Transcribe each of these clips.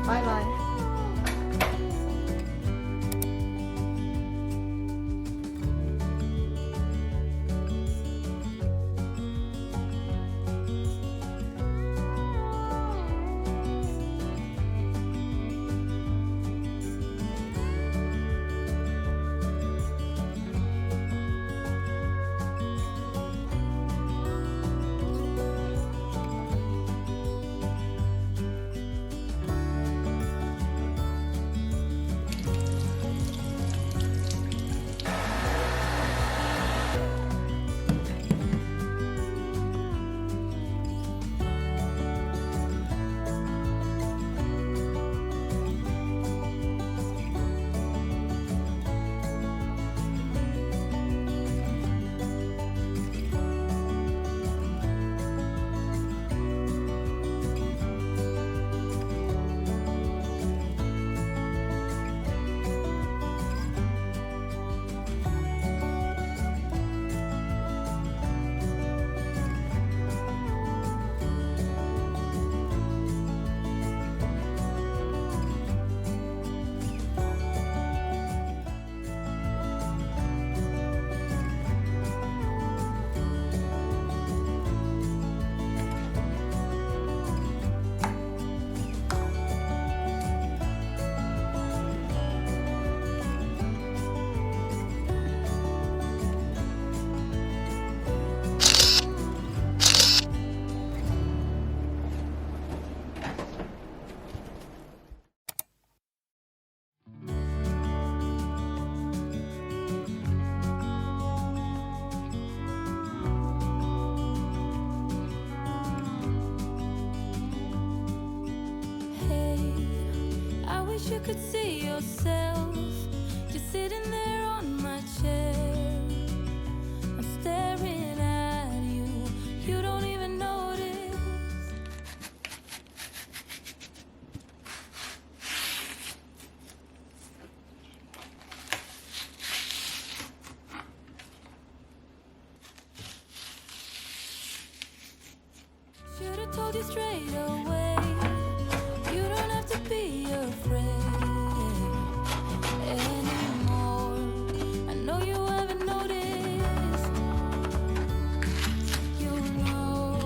Bye bye. You could see yourself just sitting there on my chair. I'm staring at you, you don't even notice. Should've told you straight away, you don't have to be afraid anymore. I know you haven't noticed. You know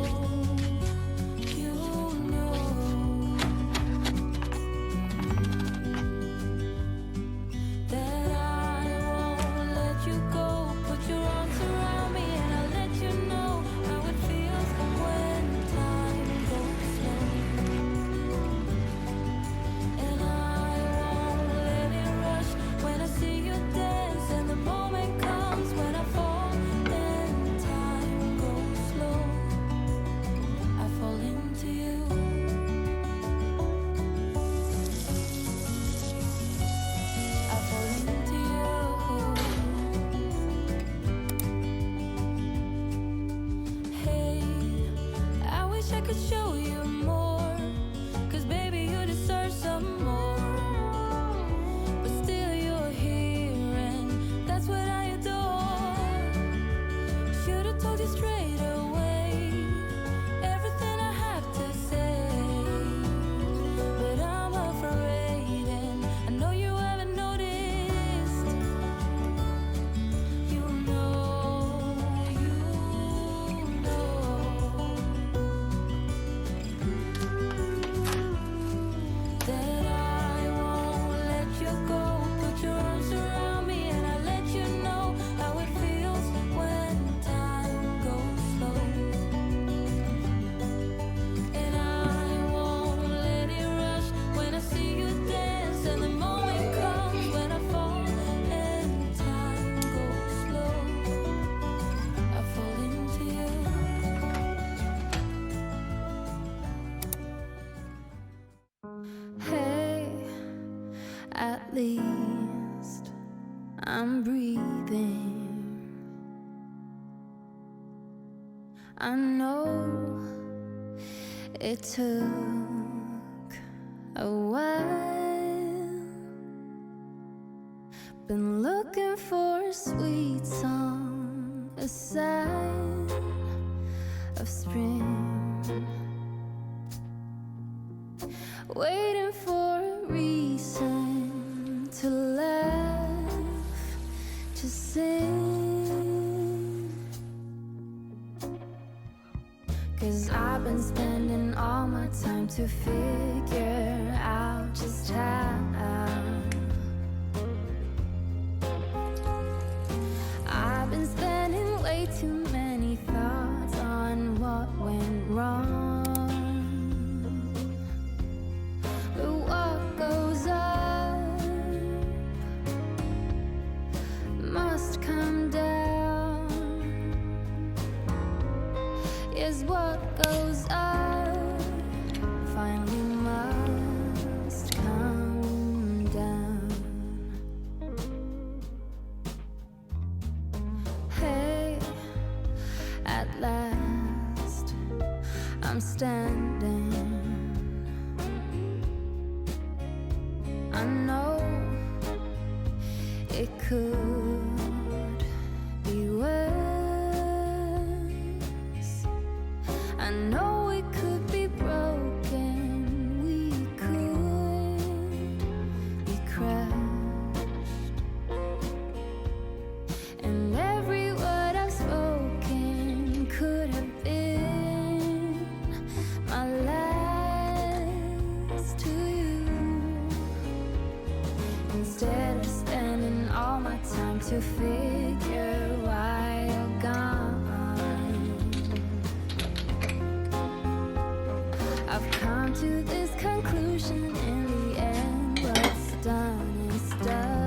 that I won't let you go. Put your arms around me and I'll let you know how it feels when time goes slow. And I won't let it rush when I see you dance. And the moment comes when I fall and time goes slow. I fall into you. I fall into you. Hey, I wish I could show you more, 'cause baby you deserve some more. But still you're here and that's what I adore. Should've told you straight away everything I have to say. But I'm afraid and I know you haven't noticed. You know that I won't let you go. Put your arms around me and I'll let you know how it feels when time goes slow. And I won't let it rush when I see you dance. And the moment comes when I fall and time goes slow. I fall into you. Hey, at least I'm breathing. I know it took a while. Been looking for a sweet song, a sign of spring. Waiting for reason to laugh, to sing. 'Cause I've been spending all my time to figure out just how I've been spending way too many thoughts on what went wrong. But what goes up must come down. Yes, what goes up finally must come down. Hey, at last I'm standing. I know it could be worse. I know it could be broken. We could be crushed. And every word I've spoken could have been my last to you. Instead of spending all my time to figure why you're gone, I've come to this conclusion: in the end, what's done is done.